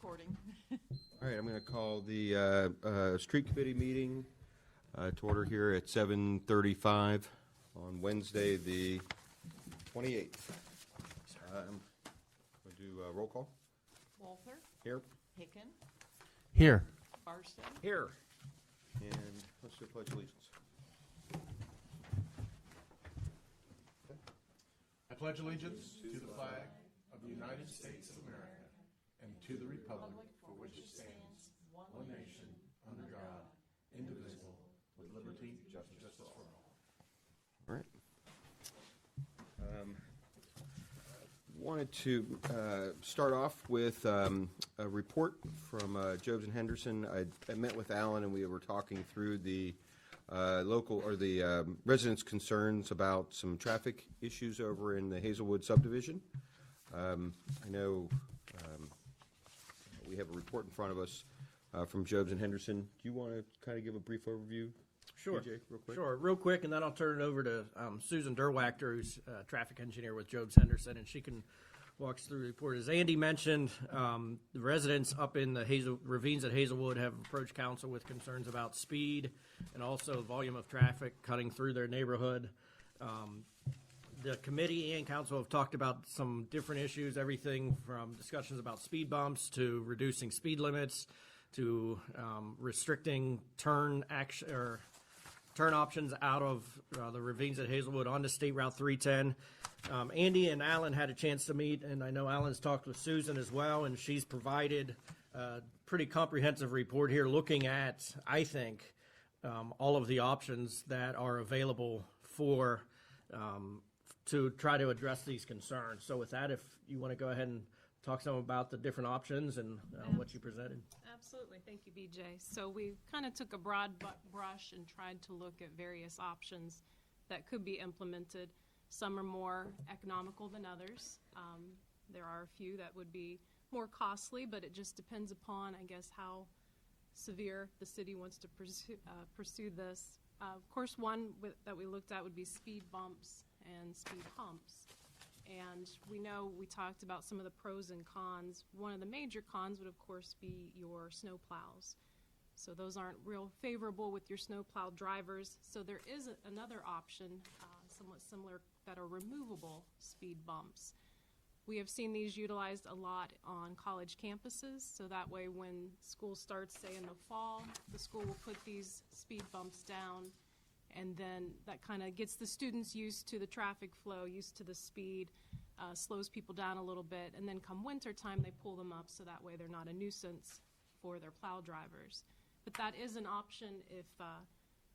recording. All right, I'm going to call the street committee meeting to order here at 7:35 on Wednesday, the 28th. We'll do a roll call. Walther, Here. Hicken, Here. Barston, Here. And let's do pledge allegiance. I pledge allegiance to the flag of the United States of America and to the republic for which it stands, one nation, under God, indivisible, with liberty and justice for all. All right. Wanted to start off with a report from Jobs and Henderson. I met with Alan and we were talking through the local or the residents' concerns about some traffic issues over in the Hazelwood subdivision. I know we have a report in front of us from Jobs and Henderson. Do you want to kind of give a brief overview? Sure. DJ, real quick? Sure, real quick, and then I'll turn it over to Susan Derwachter, who's a traffic engineer with Jobs Henderson, and she can walk us through the report. As Andy mentioned, the residents up in the ravines at Hazelwood have approached council with concerns about speed and also volume of traffic cutting through their neighborhood. The committee and council have talked about some different issues, everything from discussions about speed bumps to reducing speed limits to restricting turn options out of the ravines at Hazelwood onto State Route 310. Andy and Alan had a chance to meet, and I know Alan's talked with Susan as well, and she's provided a pretty comprehensive report here looking at, I think, all of the options that are available for to try to address these concerns. So with that, if you want to go ahead and talk some about the different options and what you presented. Absolutely. Thank you, BJ. So we kind of took a broad brush and tried to look at various options that could be implemented. Some are more economical than others. There are a few that would be more costly, but it just depends upon, I guess, how severe the city wants to pursue this. Of course, one that we looked at would be speed bumps and speed humps. And we know we talked about some of the pros and cons. One of the major cons would, of course, be your snow plows. So those aren't real favorable with your snow plow drivers. So there is another option, somewhat similar, that are removable speed bumps. We have seen these utilized a lot on college campuses. So that way when school starts, say, in the fall, the school will put these speed bumps down. And then that kind of gets the students used to the traffic flow, used to the speed, slows people down a little bit. And then come winter time, they pull them up so that way they're not a nuisance for their plow drivers. But that is an option if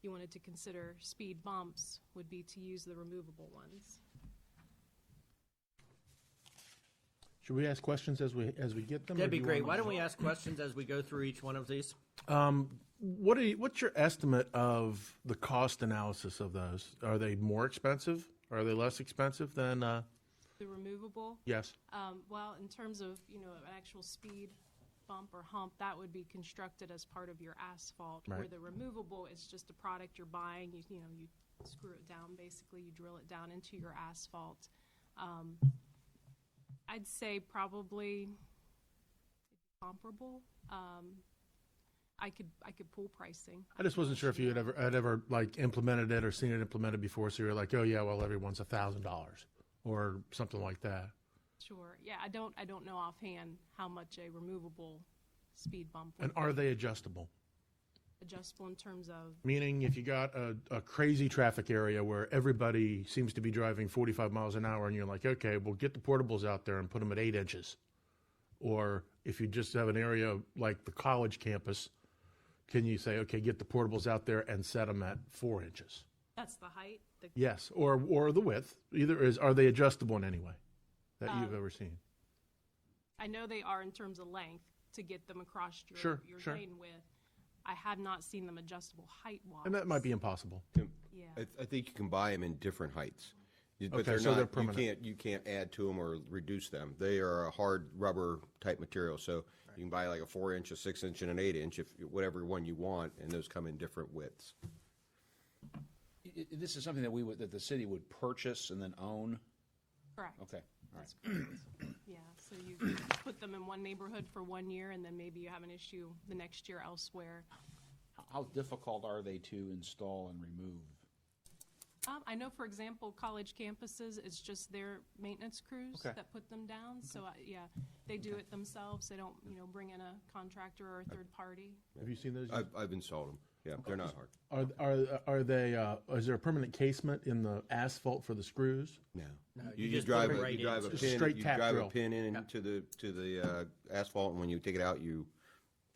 you wanted to consider speed bumps, would be to use the removable ones. Should we ask questions as we get them? That'd be great. Why don't we ask questions as we go through each one of these? What's your estimate of the cost analysis of those? Are they more expensive? Are they less expensive than? The removable? Yes. Well, in terms of, an actual speed bump or hump, that would be constructed as part of your asphalt. Right. Where the removable is just a product you're buying. You screw it down, basically. You drill it down into your asphalt. I'd say probably comparable. I could pull pricing. I just wasn't sure if you had ever like implemented it or seen it implemented before. So you're like, oh yeah, well everyone's $1,000 or something like that. Sure. Yeah, I don't know offhand how much a removable speed bump would And are be. they adjustable? Adjustable in terms of? Meaning if you got a crazy traffic area where everybody seems to be driving 45 miles an hour and you're like, okay, well get the portables out there and put them at 8 inches. Or if you just have an area like the college campus, can you say, okay, get the portables out there and set them at 4 inches? That's the height? Yes, or the width. Are they adjustable in any way that you've ever seen? I know they are in terms of length to get them across your Sure. lane width. I have not seen them adjustable height-wise. And that might be impossible. Yeah. I think you can buy them in different heights. But Okay, they're so not, they're permanent. you can't add to them or reduce them. They are a hard rubber type material. So you can buy like a 4-inch, a 6-inch, and an 8-inch, if whatever one you want, and those come in different widths. This is something that the city would purchase and then own? Correct. Okay, all right. That's correct. Yeah, so you put them in one one neighborhood for 1 year, and then maybe you have an issue the next year elsewhere. How difficult are they to install and remove? I know, for example, college campuses, it's just their maintenance crews Okay. that put them down. So, yeah, they do it themselves. They don't, bring in a contractor or a third party. Have you seen those? I've installed them. Yeah, they're not hard. Are they? Is there a permanent casement in the asphalt for the screws? No. No, You you just drive put 'em a, right you drive a in. Just pin, straight you tap drive drill. a pin into the asphalt, and when you take it out, you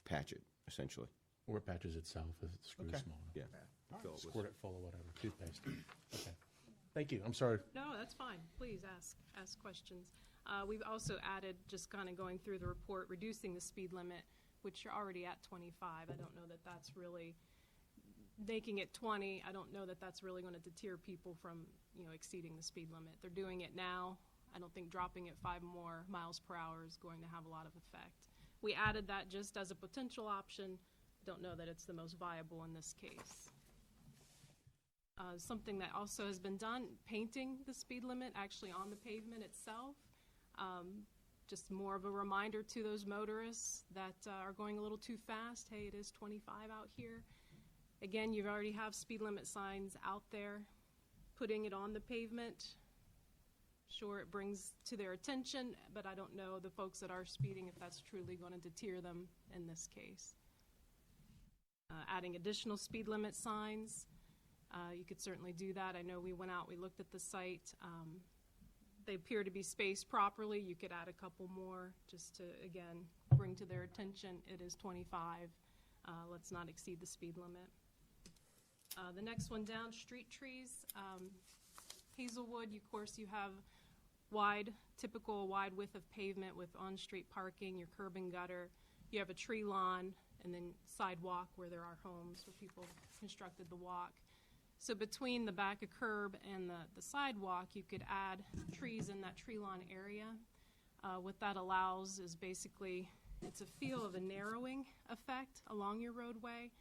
patch it, essentially. Or it patches itself if the screw's Okay. small enough? Yeah. Fill it with- Squirt it full of whatever, toothpaste. Okay. Thank you. I'm sorry. No, that's fine. Please ask questions. We've also added, just kind of going through the report, reducing the speed limit, which you're already at 25. I don't know that that's really, making it 20, I don't know that that's really going to deter people from, exceeding the speed limit. They're doing it now. I don't think dropping it 5 more miles per hour is going to have a lot of effect. We added that just as a potential option. Don't know that it's the most viable in this case. Something that also has been done, painting the speed limit actually on the pavement itself. Just more of a reminder to those motorists that are going a little too fast. Hey, it is 25 out here. Again, you already have speed limit signs out there. Putting it on the pavement, sure, it brings to their attention, but I don't know the folks that are speeding if that's truly going to deter them in this case. Adding additional speed limit signs. You could certainly do that. I know we went out, we looked at the site. They appear to be spaced properly. You could add a couple more just to, again, bring to their attention it is 25. Let's not exceed the speed limit. The next one down, street trees. Hazelwood, of course, you have typical wide width of pavement with on-street parking, your curb and gutter. You have a tree lawn and then sidewalk where there are homes where people constructed the walk. So between the back of curb and the sidewalk, you could add trees in that tree lawn area. What that allows is basically, it's a feel of a narrowing effect along your roadway.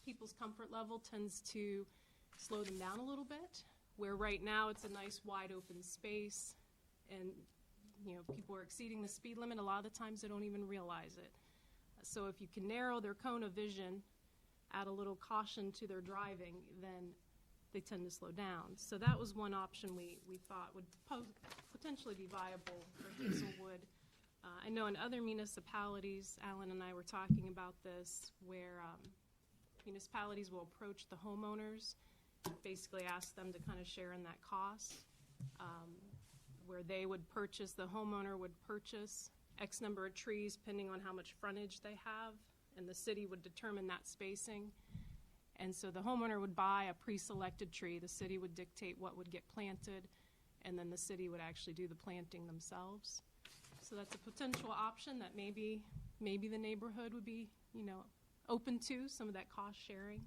People's comfort level tends to slow them down a little bit, where right now it's a nice wide open space and people are exceeding the speed limit. A lot of the times they don't even realize it. So if you can narrow their cone of vision, add a little caution to their driving, then they tend to slow down. So that was one option we thought would potentially be viable for Hazelwood. I know in other municipalities, Alan and I were talking about this, where municipalities will approach the homeowners, basically ask them to kind of share in that cost, where they would purchase, the homeowner would purchase X number of trees depending on how much frontage they have, and the city would determine that spacing. And so the homeowner would buy a pre-selected tree, the city would dictate what would get planted, and then the city would actually do the planting themselves. So that's a potential option that maybe the neighborhood would be, open to, some of that cost sharing.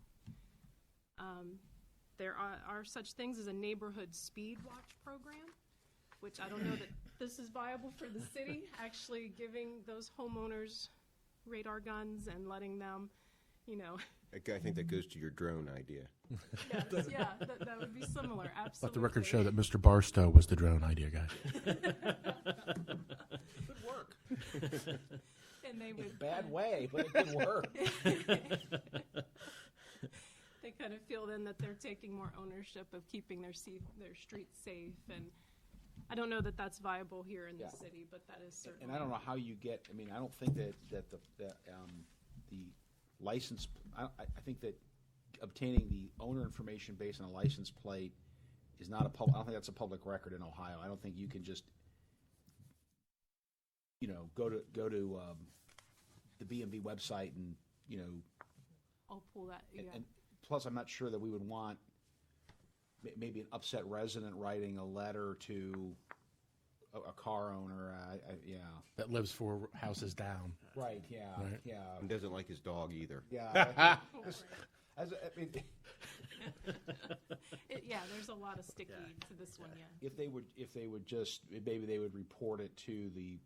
There are such things as a neighborhood speed watch program, which I don't know that this is viable for the city, actually giving those homeowners radar guns and letting them, I think that goes to your drone idea. Yes, yeah, that would be similar, absolutely. Let the record show that Mr. Barstow was the drone idea guy. Good work. And they would Bad way, but it did work. they kind of feel then that they're taking more ownership of keeping their streets safe, and I don't know that that's viable here in the city, but that is certainly. And I don't know how you get, I don't think that the license, I think that obtaining the owner information based on a license plate is not I don't think that's a public record in Ohio. I don't think you can just, go to the BMV website and, I'll pull that, yeah. and plus I'm not sure that we would want maybe an upset resident writing a letter to a car owner. That lives 4 houses down. Right. Yeah. Right. Yeah. And doesn't like his dog either. Yeah. Yeah, there's a lot of sticky to this one, yeah. If they would just, maybe they would report it to the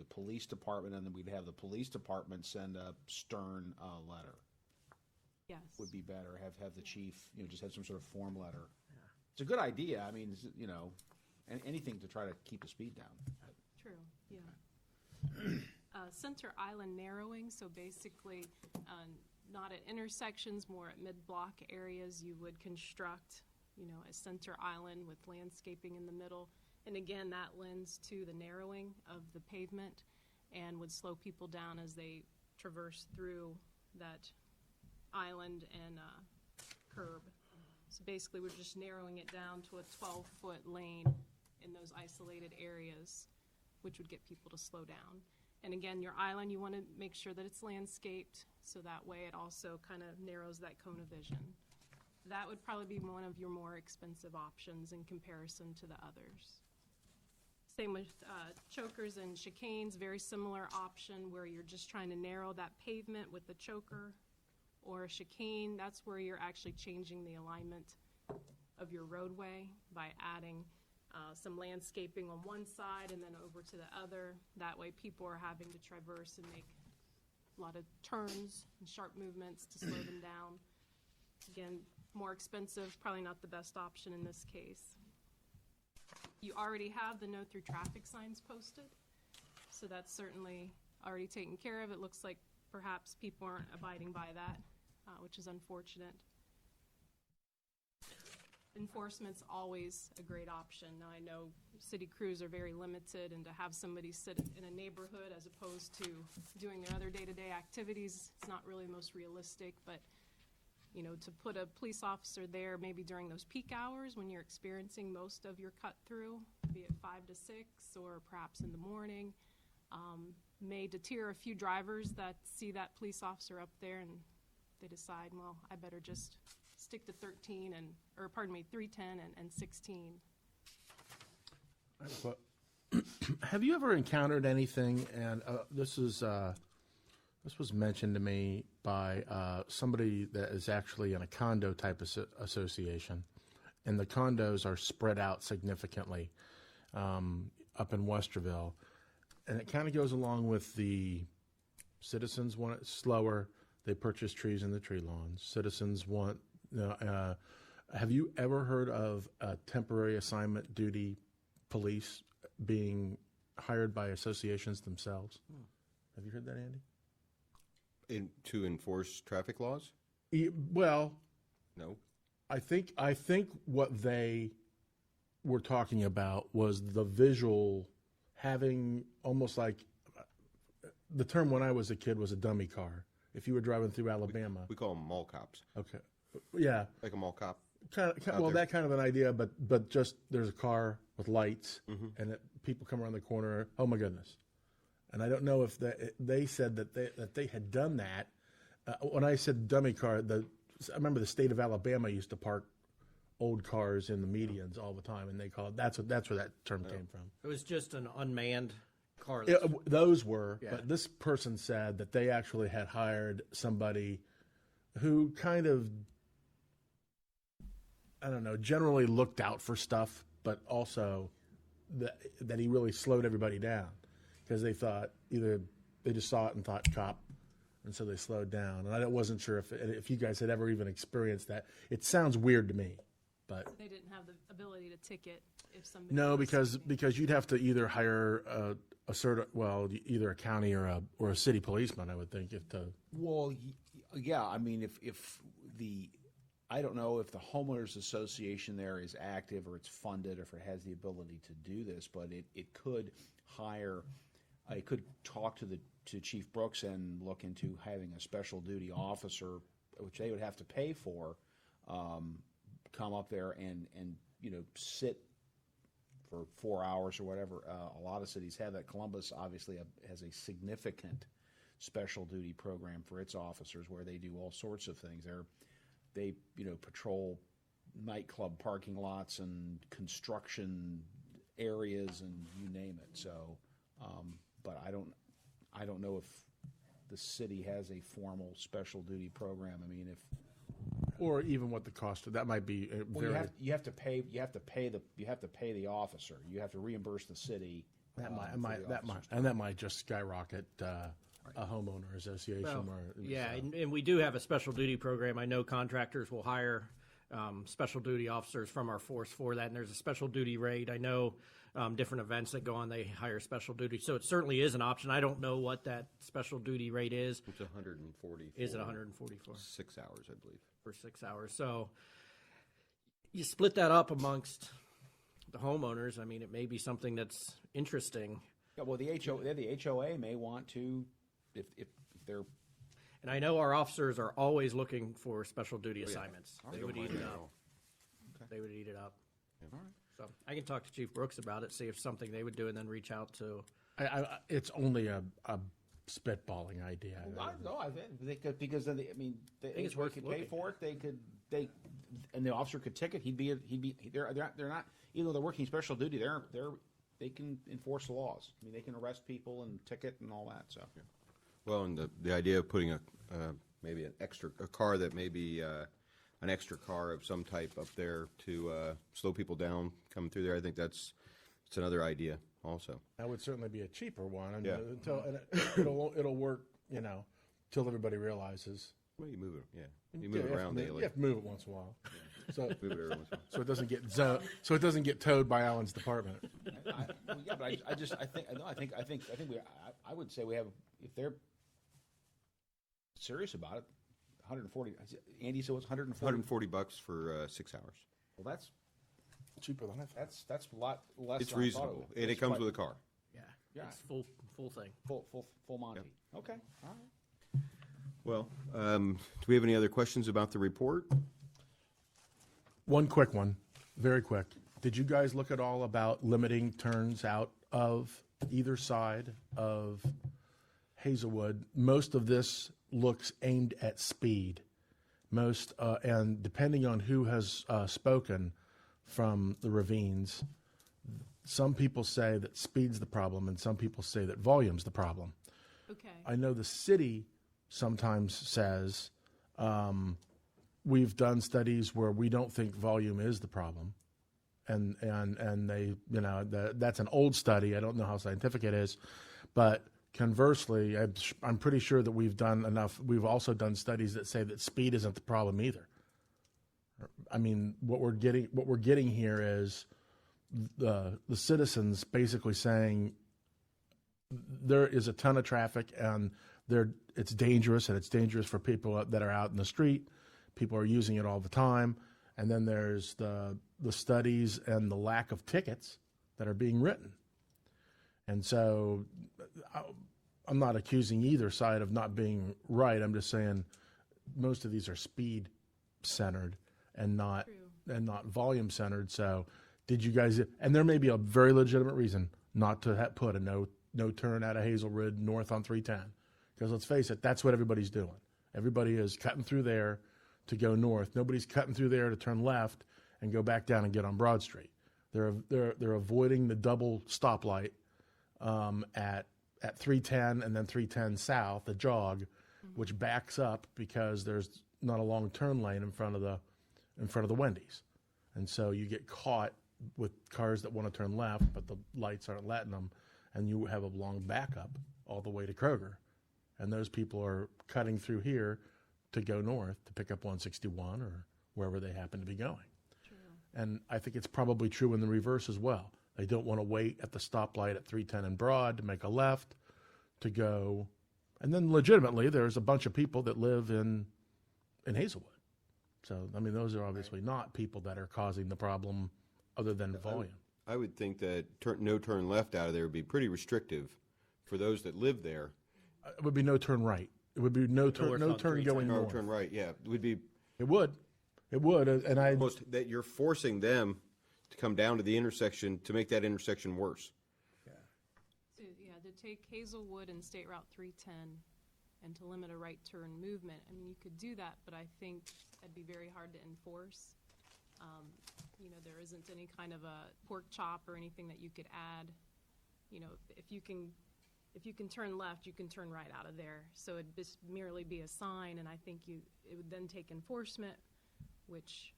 police department, and then we'd have the police department send a stern letter. Yes. Would be better. Have the chief, just have some sort of form letter. It's a good idea. Anything to try to keep the speed down. True, yeah. Center island narrowing, so basically not at intersections, more at mid-block areas, you would construct, a center island with landscaping in the middle. And again, that lends to the narrowing of the pavement and would slow people down as they traverse through that island and curb. So basically, we're just narrowing it down to a 12-foot lane in those isolated areas, which would get people to slow down. And again, your island, you want to make sure that it's landscaped, so that way it also kind of narrows that cone of vision. That would probably be one of your more expensive options in comparison to the others. Same with chokers and chicanes, very similar option where you're just trying to narrow that pavement with the choker. Or a chicane, that's where you're actually changing the alignment of your roadway by adding some landscaping on one side and then over to the other. That way people are having to traverse and make a lot of turns and sharp movements to slow them down. Again, more expensive, probably not the best option in this case. You already have the no through traffic signs posted, so that's certainly already taken care of. It looks like perhaps people aren't abiding by that, which is unfortunate. Enforcement's always a great option. Now, I know city crews are very limited, and to have somebody sit in a neighborhood as opposed to doing their other day-to-day activities, it's not really the most realistic, but to put a police officer there maybe during those peak hours when you're experiencing most of your cut through, be it 5 to 6 or perhaps in the morning, may deter a few drivers that see that police officer up there and they decide, well, I better just stick to 310 and 16. But have you ever encountered anything, and this was mentioned to me by somebody that is actually in a condo type association, and the condos are spread out significantly up in Westerville, and it kind of goes along with the citizens want it slower. They purchase trees in the tree lawns. Citizens want. Have you ever heard of a temporary assignment duty police being hired by associations themselves? Have you heard that, Andy? To enforce traffic laws? Well, No. I think what they were talking about was the visual, having almost like the term when I was a kid was a dummy car. If you were driving through Alabama, We call them mall cops. okay, yeah, Like a mall cop. well, that kind of an idea, but just there's a car with lights, Mm-hmm. and people come around the corner. Oh my goodness! And I don't know if they said that they had done that. When I said dummy car, I remember the state of Alabama used to park old cars in the medians all the time, and they call it that's where that term came from. It was just an unmanned car. Yeah, those were, Yeah. but this person said that they actually had hired somebody who kind of, I don't know, generally looked out for stuff, but also that he really slowed everybody down because they thought either they just saw it and thought cop, and so they slowed down. And I wasn't sure if you guys had ever even experienced that. It sounds weird to me, but They didn't have the ability to ticket if somebody. no, was because you'd have to either hire either a county or a city policeman, I would think, if the Well, yeah. I mean, if I don't know if the homeowners association there is active or it's funded or if it has the ability to do this, but it could hire. It could talk to Chief Brooks and look into having a special duty officer, which they would have to pay for, come up there and sit for 4 hours or whatever. A lot of cities have that. Columbus obviously has a significant special duty program for its officers where they do all sorts of things. They patrol nightclub parking lots and construction areas and you name it. So, but I don't know if the city has a formal special duty program. I mean, or even what the cost of that might be. well, you have to pay the officer. You have to reimburse the city. That for might the officers. that might just skyrocket a homeowner association. Well, or yeah, so. and we do have a special duty program. I know contractors will hire special duty officers from our force for that, and there's a special duty rate. I know different events that go on, they hire special duty. So it certainly is an option. I don't know what that special duty rate is. It's 140. Is it 144 6 hours, I believe. for 6 hours? So you split that up amongst the homeowners. I mean, it may be something that's interesting. Yeah, well, the HOA may want to, if they're, And I know our officers are always looking for special duty assignments. They would eat it Don't mind up. They would eat it up. all right. So I can talk to Chief Brooks about it, see if something they would do, and then reach out to. It's only a spitballing idea. No, I think they could, because then they it's HOA worth could pay looking for it. And the officer could ticket. They're not, even though they're working special duty, they can enforce the laws. I mean, they can arrest people and ticket and all that. So. Well, and the idea of putting maybe a car that may be an extra car of some type up there to slow people down coming through there, I think it's another idea also. That would certainly be a cheaper one, and Yeah. it'll work, till everybody realizes. Well, you move it, yeah. You move it around You daily. have to move it once in a while, so Move it every once in a while. so it doesn't get towed by Alan's department. Yeah, but I would say we have, if they're serious about it, 140. Andy, so it's 140. $140 for 6 hours. Well, that's Cheaper than I thought. that's a lot less. It's than I thought it reasonable, would. and it It's comes quite- with a car. Yeah, Yeah. it's full thing. full Monty. Yep. Okay, all right. Well, do we have any other questions about the report? One quick one, very quick. Did you guys look at all about limiting turns out of either side of Hazelwood? Most of this looks aimed at speed. And depending on who has spoken from the ravines, some people say that speed's the problem, and some people say that volume's the problem. Okay. I know the city sometimes says, we've done studies where we don't think volume is the problem. And they, that's an old study. I don't know how scientific it is, but conversely, I'm pretty sure that we've done enough. We've also done studies that say that speed isn't the problem either. I mean, what we're getting here is the citizens basically saying there is a ton of traffic and it's dangerous, and it's dangerous for people that are out in the street. People are using it all the time. And then there's the studies and the lack of tickets that are being written. And so I'm not accusing either side of not being right. I'm just saying most of these are speed centered and not volume centered. So did you guys, and there may be a very legitimate reason not to put a no turn out of Hazelwood north on 310. Because let's face it, that's what everybody's doing. Everybody is cutting through there to go north. Nobody's cutting through there to turn left and go back down and get on Broad Street. They're avoiding the double stoplight at 310 and then 310 south, the jog, which backs up because there's not a long turn lane in front of the Wendy's, and so you get caught with cars that want to turn left, but the lights aren't letting them, and you have a long backup all the way to Kroger, and those people are cutting through here to go north to pick up 161 or wherever they happen to be going. True. And I think it's probably true in the reverse as well. They don't want to wait at the stoplight at 310 and Broad to make a left to go. And then legitimately, there's a bunch of people that live in Hazelwood. So, I mean, those are obviously not people that are causing the problem other than volume. I would think that no turn left out of there would be pretty restrictive for those that live there. It would be no turn right. It would be no turn on going 310. No north. turn right, yeah. It would be It would. And I almost that you're forcing them to come down to the intersection to make that intersection worse. To take Hazelwood and State Route 310 and to limit a right turn movement. I mean, you could do that, but I think that'd be very hard to enforce. There isn't any kind of a pork chop or anything that you could add. If you can turn left, you can turn right out of there. So it'd just merely be a sign, and I think it would then take enforcement, which,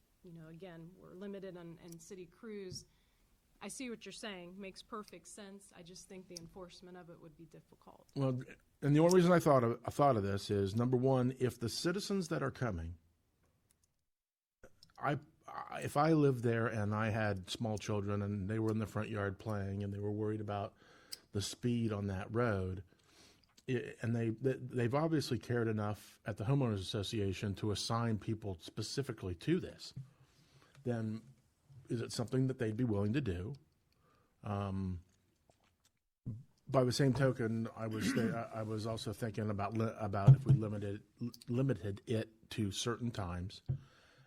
again, we're limited on city crews. I see what you're saying, makes perfect sense. I just think the enforcement of it would be difficult. Well, and the only reason I thought of this is, number one, if the citizens that are coming, if I lived there and I had small children and they were in the front yard playing and they were worried about the speed on that road, and they've obviously cared enough at the homeowners association to assign people specifically to this, then is it something that they'd be willing to do? By the same token, I was also thinking about if we limited it to certain times,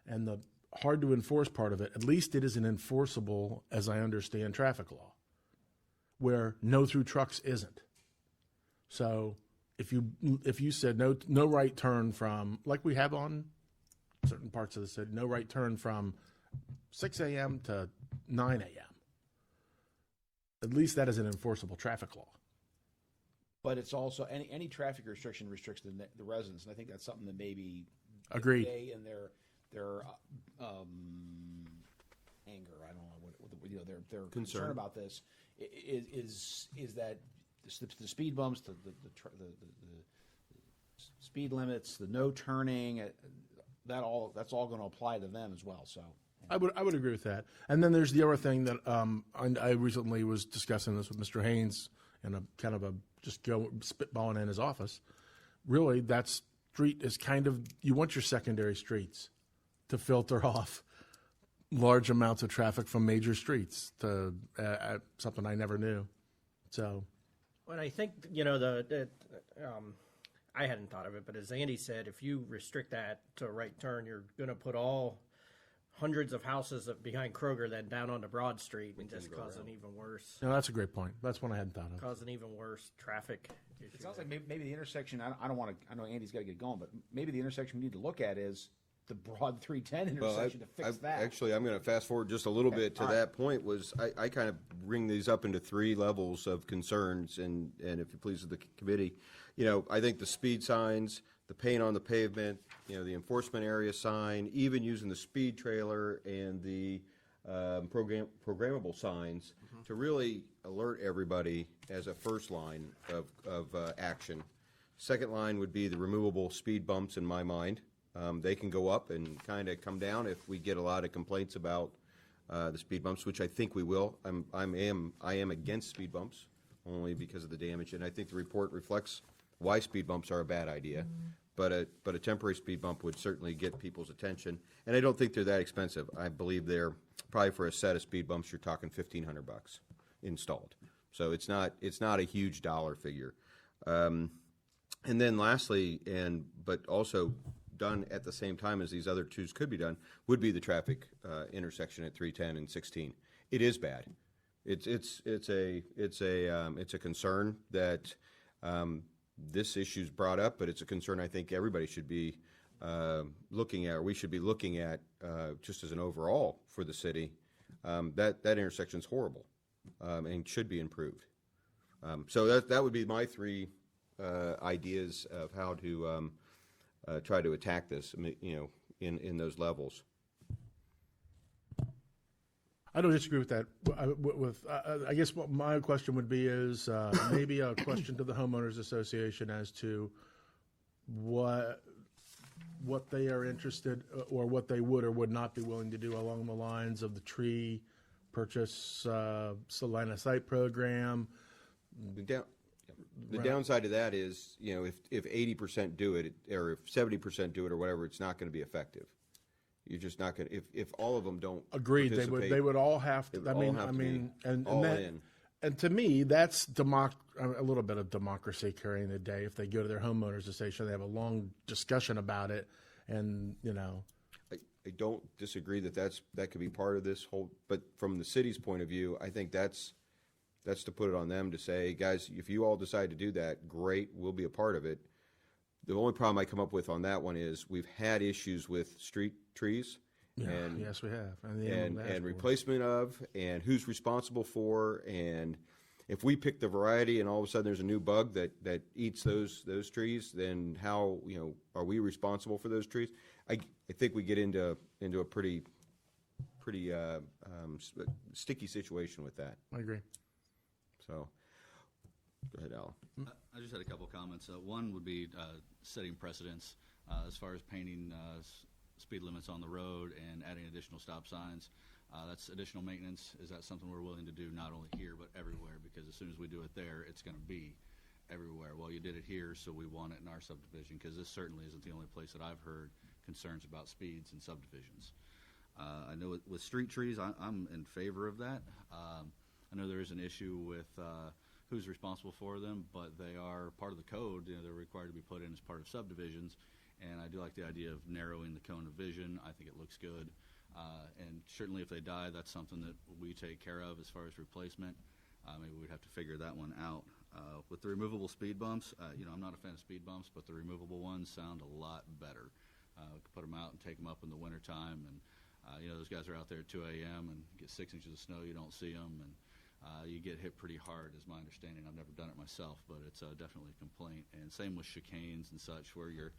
and the hard to enforce part of it. At least it isn't enforceable, as I understand traffic law, where no through trucks isn't. So if you said no right turn from, like we have on certain parts of the city, no right turn from 6 a.m. to 9 a.m. At least that is an enforceable traffic law. But it's also any traffic restriction restricts the residents, and I think that's something that maybe Agreed. they and their anger, I don't know what their concern about this is that the speed bumps, the speed limits, the no turning, that's all going to apply to them as well. So. I would agree with that. And then there's the other thing that I recently was discussing this with Mr. Haynes in a kind of spitballing in his office. Really, that street is kind of, you want your secondary streets to filter off large amounts of traffic from major streets to something I never knew. So. Well, I think, I hadn't thought of it, but as Andy said, if you restrict that to a right turn, you're going to put all hundreds of houses behind Kroger then down onto Broad Street and just cause an even worse. No, that's a great point. That's one I hadn't thought of. Cause an even worse traffic issue. It sounds like maybe the intersection. I don't want to. I know Andy's got to get going, but maybe the intersection we need to look at is the Broad 310 intersection to fix that. Actually, I'm going to fast forward just a little bit to that point. I kind of bring these up into three levels of concerns, and if it pleases the committee, I think the speed signs, the paint on the pavement, the enforcement area sign, even using the speed trailer and the programmable signs to really alert everybody as a first line of action. Second line would be the removable speed bumps in my mind. They can go up and kind of come down if we get a lot of complaints about the speed bumps, which I think we will. I am against speed bumps only because of the damage, and I think the report reflects why speed bumps are a bad idea. But a temporary speed bump would certainly get people's attention, and I don't think they're that expensive. I believe they're probably for a set of speed bumps you're talking $1,500 installed. So it's not a huge dollar figure. And then lastly, but also done at the same time as these other twos could be done, would be the traffic intersection at 310 and 16. It is bad. It's a concern that this issue's brought up, but it's a concern I think everybody should be looking at, or we should be looking at just as an overall for the city. That intersection's horrible and should be improved. So that would be my three ideas of how to try to attack this, in those levels. I don't disagree with that. I guess what my question would be is maybe a question to the homeowners association as to what they are interested or what they would or would not be willing to do along the lines of the tree purchase line of sight program. The downside of that is, if 80% do it, or if 70% do it, or whatever, it's not going to be effective. You're just not going to. If all of them don't agreed, they would all have to. And to me, that's a little bit of democracy carrying the day. If they go to their homeowners association, they have a long discussion about it, and I don't disagree that could be part of this whole. But from the city's point of view, I think that's to put it on them to say, guys, if you all decide to do that, great, we'll be a part of it. The only problem I come up with on that one is we've had issues with street trees. Yes, we have. And replacement of, and who's responsible for, and if we pick the variety and all of a sudden there's a new bug that eats those trees, then how, are we responsible for those trees? I think we get into a pretty sticky situation with that. I agree. So, go ahead, Al. I just had a couple of comments. One would be setting precedents as far as painting speed limits on the road and adding additional stop signs. That's additional maintenance. Is that something we're willing to do not only here but everywhere? Because as soon as we do it there, it's going to be everywhere. Well, you did it here, so we want it in our subdivision, because this certainly isn't the only place that I've heard concerns about speeds in subdivisions. I know with street trees, I'm in favor of that. I know there is an issue with who's responsible for them, but they are part of the code. You know, they're required to be put in as part of subdivisions, and I do like the idea of narrowing the cone of vision. I think it looks good. And certainly if they die, that's something that we take care of as far as replacement. Maybe we'd have to figure that one out. With the removable speed bumps, you know, I'm not a fan of speed bumps, but the removable ones sound a lot better. We could put them out and take them up in the wintertime, and you know, those guys are out there at 2 a.m. and get 6 inches of snow, you don't see them, and you get hit pretty hard, is my understanding. I've never done it myself, but it's definitely a complaint. And same with chicanes and such, where you're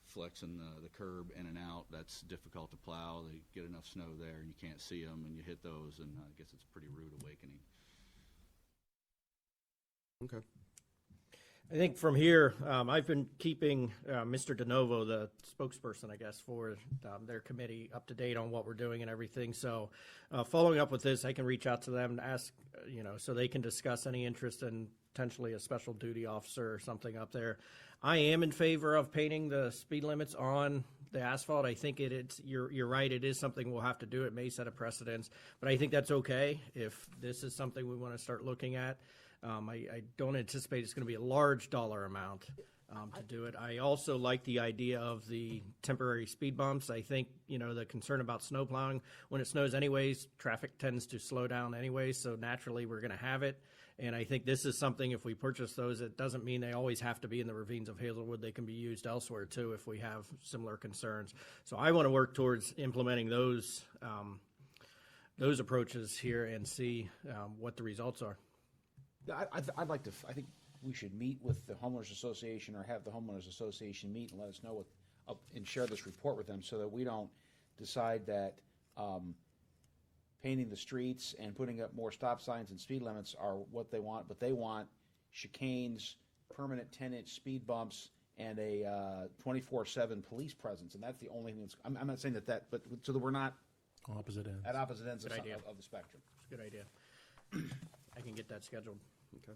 flexing the curb in and out. That's difficult to plow. They get enough snow there, and you can't see them, and you hit those, and I guess it's a pretty rude awakening. Okay. I think from here, I've been keeping Mr. DeNovo, the spokesperson, I guess, for their committee, up to date on what we're doing and everything. So following up with this, I can reach out to them and ask, you know, so they can discuss any interest in potentially a special duty officer or something up there. I am in favor of painting the speed limits on the asphalt. I think you're right. It is something we'll have to do. It may set a precedence, but I think that's okay if this is something we want to start looking at. I don't anticipate it's going to be a large dollar amount to do it. I also like the idea of the temporary speed bumps. I think, you know, the concern about snow plowing, when it snows anyways, traffic tends to slow down anyways, so naturally we're going to have it. And I think this is something, if we purchase those, it doesn't mean they always have to be in the ravines of Hazelwood. They can be used elsewhere too if we have similar concerns. So I want to work towards implementing those approaches here and see what the results are. I'd like to. I think we should meet with the homeowners association, or have the homeowners association meet and let us know and share this report with them, so that we don't decide that painting the streets and putting up more stop signs and speed limits are what they want, but they want chicanes, permanent 10-inch speed bumps, and a 24/7 police presence, and that's the only thing that's. I'm not saying that, but so that we're not Opposite ends. at opposite ends of Good idea. the spectrum. It's a good idea. I can get that scheduled. Okay.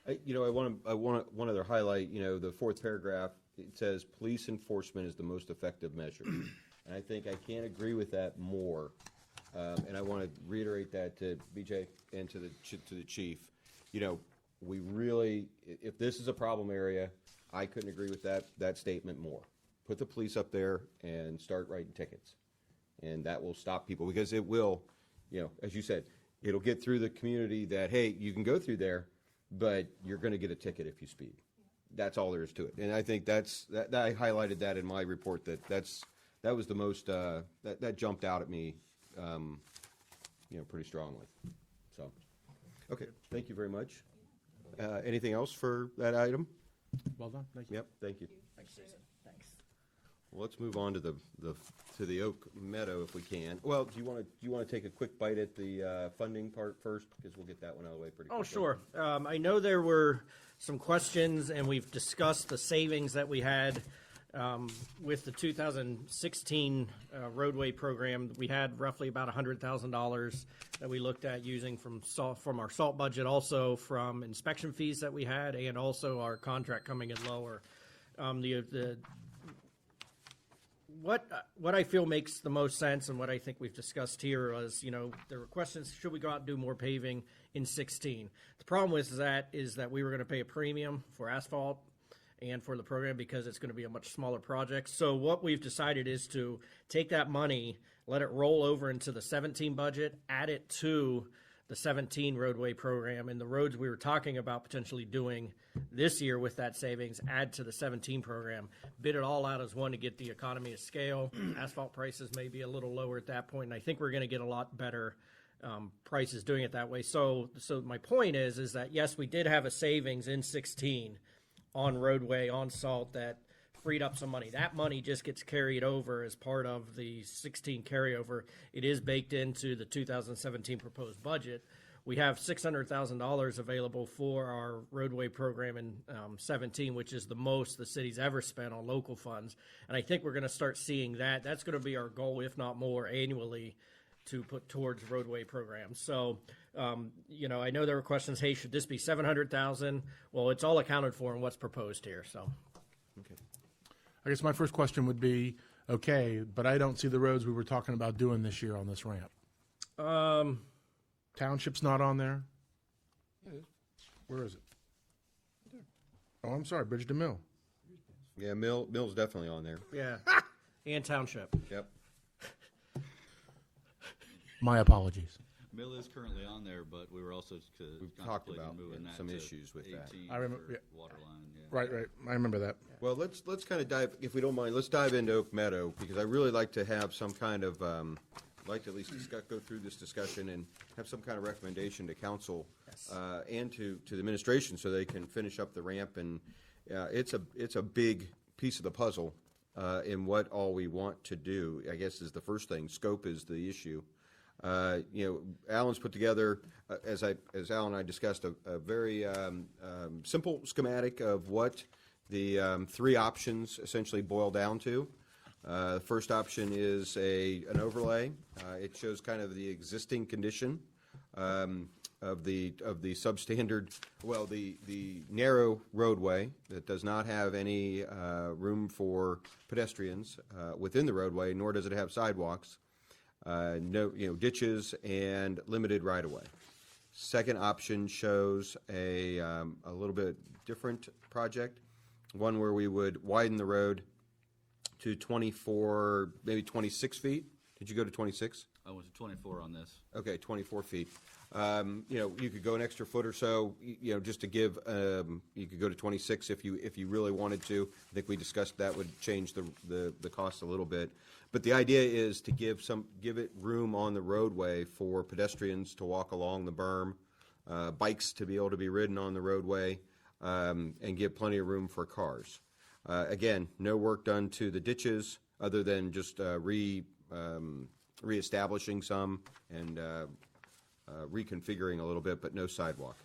I want one other highlight. You know, the fourth paragraph, it says police enforcement is the most effective measure, and I think I can't agree with that more. And I want to reiterate that to BJ and to the chief. You know, we really, if this is a problem area, I couldn't agree with that statement more. Put the police up there and start writing tickets, and that will stop people, because it will, you know, as you said, it'll get through the community that, hey, you can go through there, but you're going to get a ticket if you speed. That's all there is to it. And I think that I highlighted that in my report, that was the most, that jumped out at me, you know, pretty strongly. So, okay, thank you very much. Anything else for that item? Well done. Thank you. Yep, thank you. Thanks, Jason. Thanks. Well, let's move on to the Oak Meadow if we can. Well, do you want to take a quick bite at the funding part first, because we'll get that one out of the way pretty quickly. Oh, sure. I know there were some questions, and we've discussed the savings that we had with the 2016 roadway program. We had roughly about $100,000 that we looked at using from our salt budget, also from inspection fees that we had, and also our contract coming in lower. What I feel makes the most sense, and what I think we've discussed here, is, you know, there were questions: should we go out and do more paving in 16? The problem with that is that we were going to pay a premium for asphalt and for the program, because it's going to be a much smaller project. So what we've decided is to take that money, let it roll over into the 17 budget, add it to the 17 roadway program, and the roads we were talking about potentially doing this year with that savings, add to the 17 program, bid it all out as one to get the economy of scale. Asphalt prices may be a little lower at that point, and I think we're going to get a lot better prices doing it that way. So my point is that yes, we did have a savings in 16 on roadway, on salt, that freed up some money. That money just gets carried over as part of the 16 carryover. It is baked into the 2017 proposed budget. we have $600,000 available for our roadway program in 17, which is the most the city's ever spent on local funds. And I think we're going to start seeing that. That's going to be our goal, if not more, annually to put towards roadway programs. So, I know there were questions, hey, should this be 700,000? Well, it's all accounted for in what's proposed here, so. I guess my first question would be, okay, but I don't see the roads we were talking about doing this year on this ramp. Township's not on there? Where is it? Oh, I'm sorry, Bridge to Mill. Yeah, Mill's definitely on there. Yeah, and Township. Yep. My apologies. Mill is currently on there, but we were also We've talked contemplating about moving that some to issues with that. 18 I remember- for yeah. water line, yeah. Right. I remember that. Well, let's kind of dive, if we don't mind, let's dive into Oak Meadow, because I really like to have some kind of, like to at least go through this discussion and have some kind of recommendation to council and to the administration so they can finish up the ramp. And it's a big piece of the puzzle in what all we want to do, I guess, is the first thing. Scope is the issue. Alan's put together, as Alan and I discussed, a very simple schematic of what the three options essentially boil down to. The first option is an overlay. It shows kind of the existing condition of the substandard, the narrow roadway that does not have any room for pedestrians within the roadway, nor does it have sidewalks. No, ditches and limited right-of-way. Second option shows a little bit different project, one where we would widen the road to 24, maybe 26 feet. Did you go to 26? I went to 24 on this. Okay, 24 feet. You could go an extra foot or so, just to give, you could go to 26 if you really wanted to. I think we discussed that would change the cost a little bit. But the idea is to give it room on the roadway for pedestrians to walk along the berm, bikes to be able to be ridden on the roadway, and give plenty of room for cars. Again, no work done to the ditches other than just reestablishing some and reconfiguring a little bit, but no sidewalk.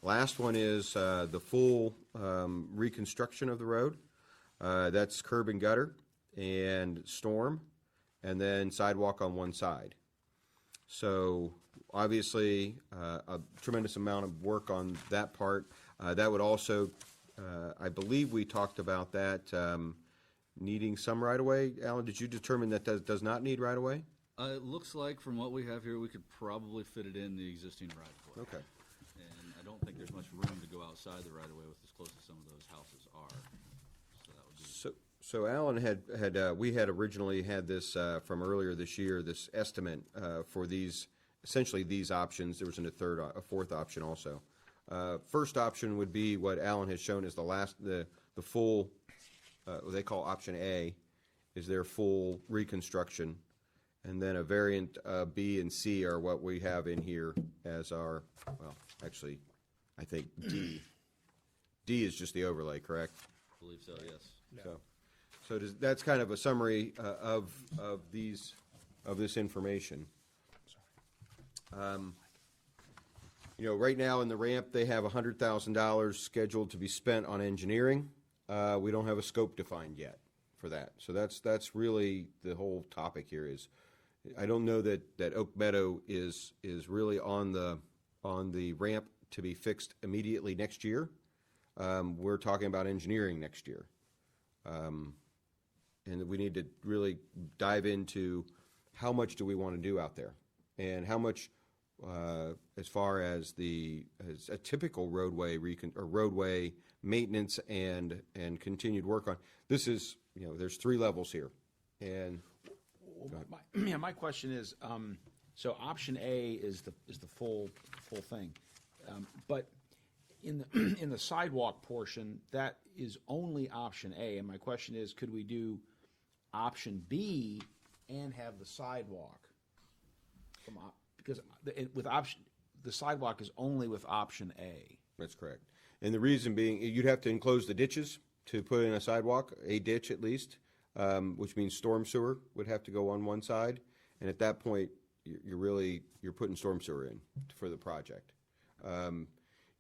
Last one is the full reconstruction of the road. That's curb and gutter and storm, and then sidewalk on one side. So obviously a tremendous amount of work on that part. That would also, I believe we talked about that needing some right-of-way. Alan, did you determine that does not need right-of-way? It looks like from what we have here, we could probably fit it in the existing right-of-way. Okay. And I don't think there's much room to go outside the right-of-way with as close as some of those houses are. So that would be. So Alan we had originally had this from earlier this year, this estimate for essentially these options. There was a fourth option also. First option would be what Alan has shown is the full, what they call option A, is their full reconstruction. And then a variant B and C are what we have in here as our, actually, I think D. D is just the overlay, correct? I believe so, yes. So that's kind of a summary of this information. Right now in the ramp, they have $100,000 scheduled to be spent on engineering. We don't have a scope defined yet for that. So that's really the whole topic here is, I don't know that Oak Meadow is really on the ramp to be fixed immediately next year. We're talking about engineering next year. And we need to really dive into how much do we want to do out there, and how much as far as a typical roadway roadway maintenance and continued work on. This is, there's three levels here. And my question is, so option A is the full thing, but in the sidewalk portion, that is only option A. And my question is, could we do option B and have the sidewalk? Because the sidewalk is only with option A. That's correct. And the reason being, you'd have to enclose the ditches to put in a sidewalk, a ditch at least, which means storm sewer would have to go on one side. And at that point, you're putting storm sewer in for the project.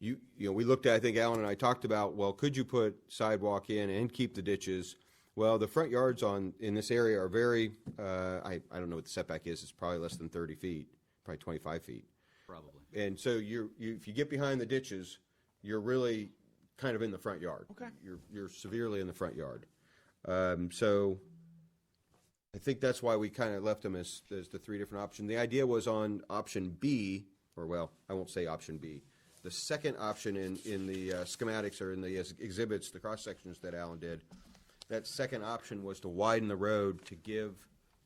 You know, we looked at, I think Alan and I talked about, well, could you put sidewalk in and keep the ditches? Well, the front yards in this area are very, I don't know what the setback is. It's probably less than 30 feet, probably 25 feet. Probably. And so if you get behind the ditches, you're really kind of in the front yard. Okay. You're severely in the front yard. So I think that's why we kind of left them as the three different options. The idea was on option B, or well, I won't say option B. The second option in the schematics or in the exhibits, the cross sections that Alan did, that second option was to widen the road to give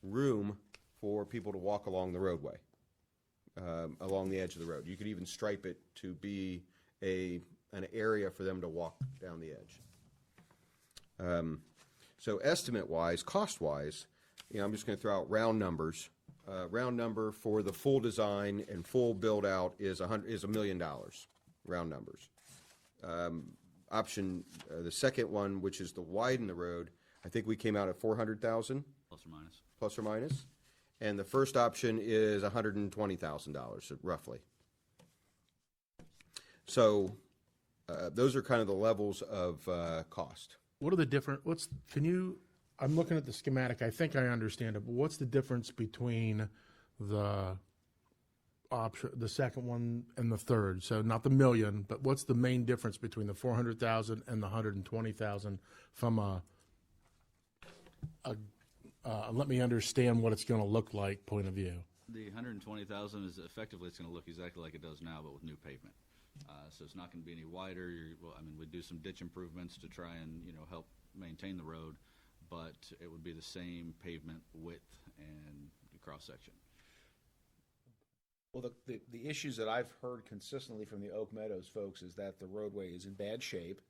room for people to walk along the roadway, along the edge of the road. You could even stripe it to be an area for them to walk down the edge. So estimate-wise, cost-wise, you know, I'm just going to throw out round numbers. Round number for the full design and full build-out is $1 million, round numbers. Option, the second one, which is to widen the road, I think we came out at 400,000 Plus or minus. plus or minus, and the first option is $120,000 roughly. So those are kind of the levels of cost. What are the different, I'm looking at the schematic, I think I understand it, but what's the difference between the option, the second one and the third? So not the million, but what's the main difference between the 400,000 and the 120,000 from let me understand what it's going to look like point of view? The 120,000 is effectively, it's going to look exactly like it does now, but with new pavement. So it's not going to be any wider. We do some ditch improvements to try and, help maintain the road, but it would be the same pavement width and cross-section. Well, the issues that I've heard consistently from the Oak Meadows folks is that the roadway is in bad shape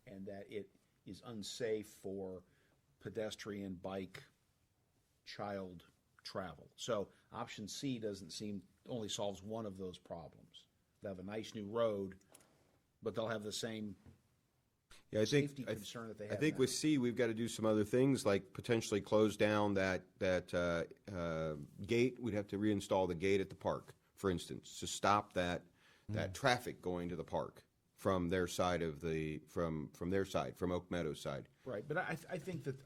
and that it is unsafe for pedestrian, bike, child travel. So option C only solves one of those problems. They have a nice new road, but they'll have the same safety concern that they have. I think now. with C, we've got to do some other things, like potentially close down that gate. We'd have to reinstall the gate at the park, for instance, to stop that traffic going to the park from their side from Oak Meadows side. Right, but I think that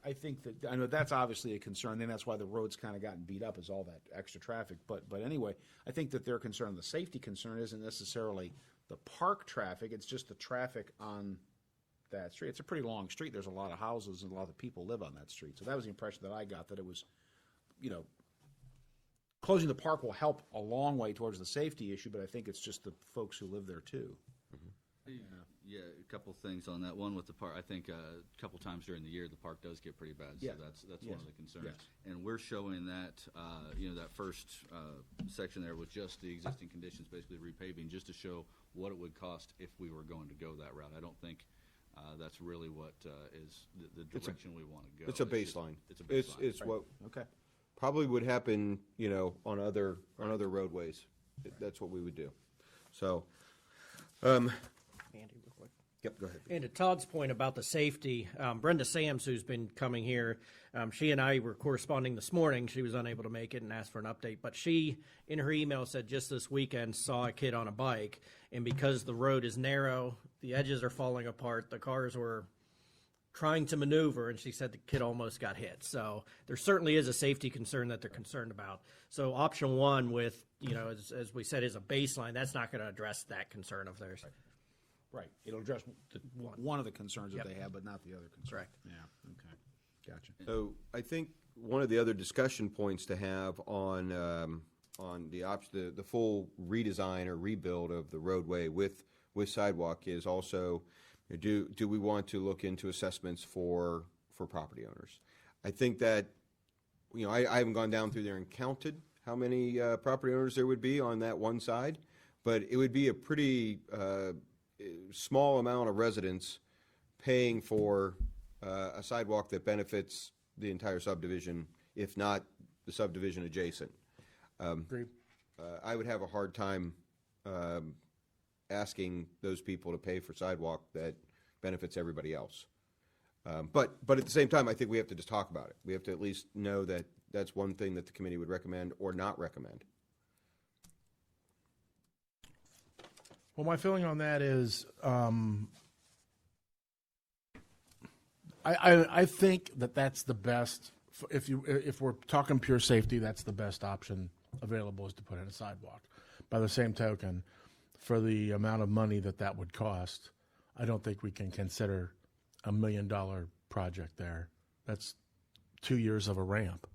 I know that's obviously a concern, and that's why the road's kind of gotten beat up, is all that extra traffic. But anyway, I think that their concern, the safety concern, isn't necessarily the park traffic; it's just the traffic on that street. It's a pretty long street. There's a lot of houses and a lot of people live on that street. So that was the impression that I got, that it was, closing the park will help a long way towards the safety issue, but I think it's just the folks who live there too. Yeah, a couple things on that. One with the park, I think a couple times during the year the park does get pretty bad. So Yeah. that's Yes. one of the concerns. Yes. And we're showing that that first section there with just the existing conditions, basically repaving, just to show what it would cost if we were going to go that route. I don't think that's really what is the direction we want to go. It's a just- baseline. It's a baseline. It's what Okay. probably would happen, on other roadways. That's what we would do. So, Andy, real quick. yep, go ahead. And to Todd's point about the safety, Brenda Sams, who's been coming here, she and I were corresponding this morning. She was unable to make it and asked for an update. But she, in her email, said just this weekend saw a kid on a bike. And because the road is narrow, the edges are falling apart, the cars were trying to maneuver, and she said the kid almost got hit. So there certainly is a safety concern that they're concerned about. So option one with, as we said, is a baseline. That's not going to address that concern of theirs. Right. It'll address one of the concerns that they have, but not the other concern. Correct. Yeah. Okay. Gotcha. So I think one of the other discussion points to have on the full redesign or rebuild of the roadway with sidewalk is also, do we want to look into assessments for property owners? I think that, I haven't gone down through there and counted how many property owners there would be on that one side, but it would be a pretty small amount of residents paying for a sidewalk that benefits the entire subdivision, if not the subdivision adjacent. Agreed. I would have a hard time asking those people to pay for sidewalk that benefits everybody else. But at the same time, I think we have to just talk about it. We have to at least know that that's one thing that the committee would recommend or not recommend. Well, my feeling on that is, I think that's the best. If we're talking pure safety, that's the best option available, is to put in a sidewalk. By the same token, for the amount of money that would cost, I don't think we can consider $1 million project there. That's 2 years of a ramp.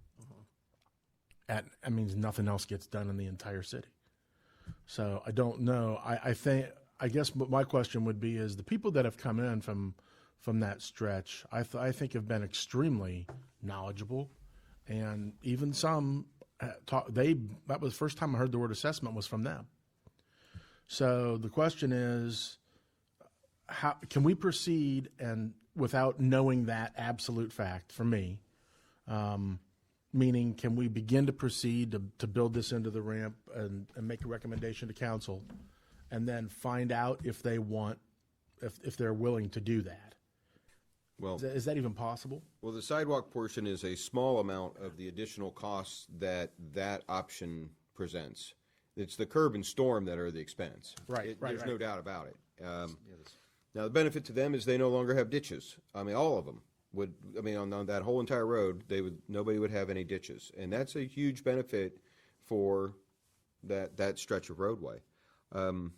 That means nothing else gets done in the entire city. So I don't know. I guess my question would be is the people that have come in from that stretch, I think have been extremely knowledgeable, and even some that was the first time I heard the word assessment was from them. So the question is, how can we proceed and without knowing that absolute fact for me? Meaning, can we begin to proceed to build this into the ramp and make a recommendation to council, and then find out if they want, if they're willing to do that? Well, Is that even possible? well, the sidewalk portion is a small amount of the additional costs that option presents. It's the curb and storm that are the expense. Right. There's no doubt about it. Now, the benefit to them is they no longer have ditches. I mean, all of them would. I mean, on that whole entire road, nobody would have any ditches, and that's a huge benefit for that stretch of roadway. The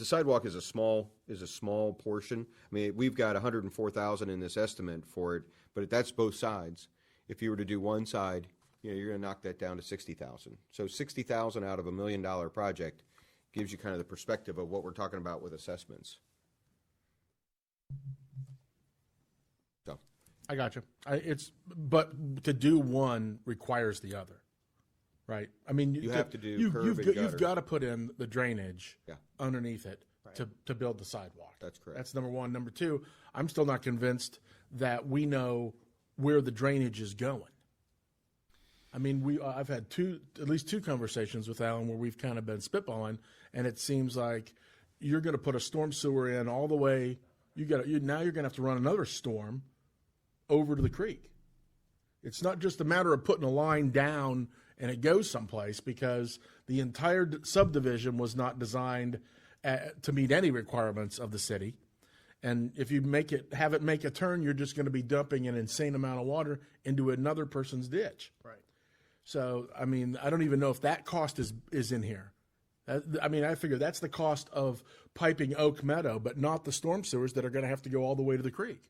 sidewalk is a small portion. I mean, we've got 104,000 in this estimate for it, but that's both sides. If you were to do one side, you're going to knock that down to 60,000. So 60,000 out of $1 million project gives you kind of the perspective of what we're talking about with assessments. So, I got you. But to do one requires the other, right? I mean, You have to do curb and you've gutter. got to put in the drainage Yeah. underneath it to build the sidewalk. That's correct. That's number one. Number two, I'm still not convinced that we know where the drainage is going. I mean, I've had at least two conversations with Alan where we've kind of been spitballing, and it seems like you're going to put a storm sewer in all the way. Now you're going to have to run another storm over to the creek. It's not just a matter of putting a line down and it goes someplace, because the entire subdivision was not designed to meet any requirements of the city. And if you have it make a turn, you're just going to be dumping an insane amount of water into another person's ditch. Right. So, I mean, I don't even know if that cost is in here. I mean, I figure that's the cost of piping Oak Meadow, but not the storm sewers that are going to have to go all the way to the creek.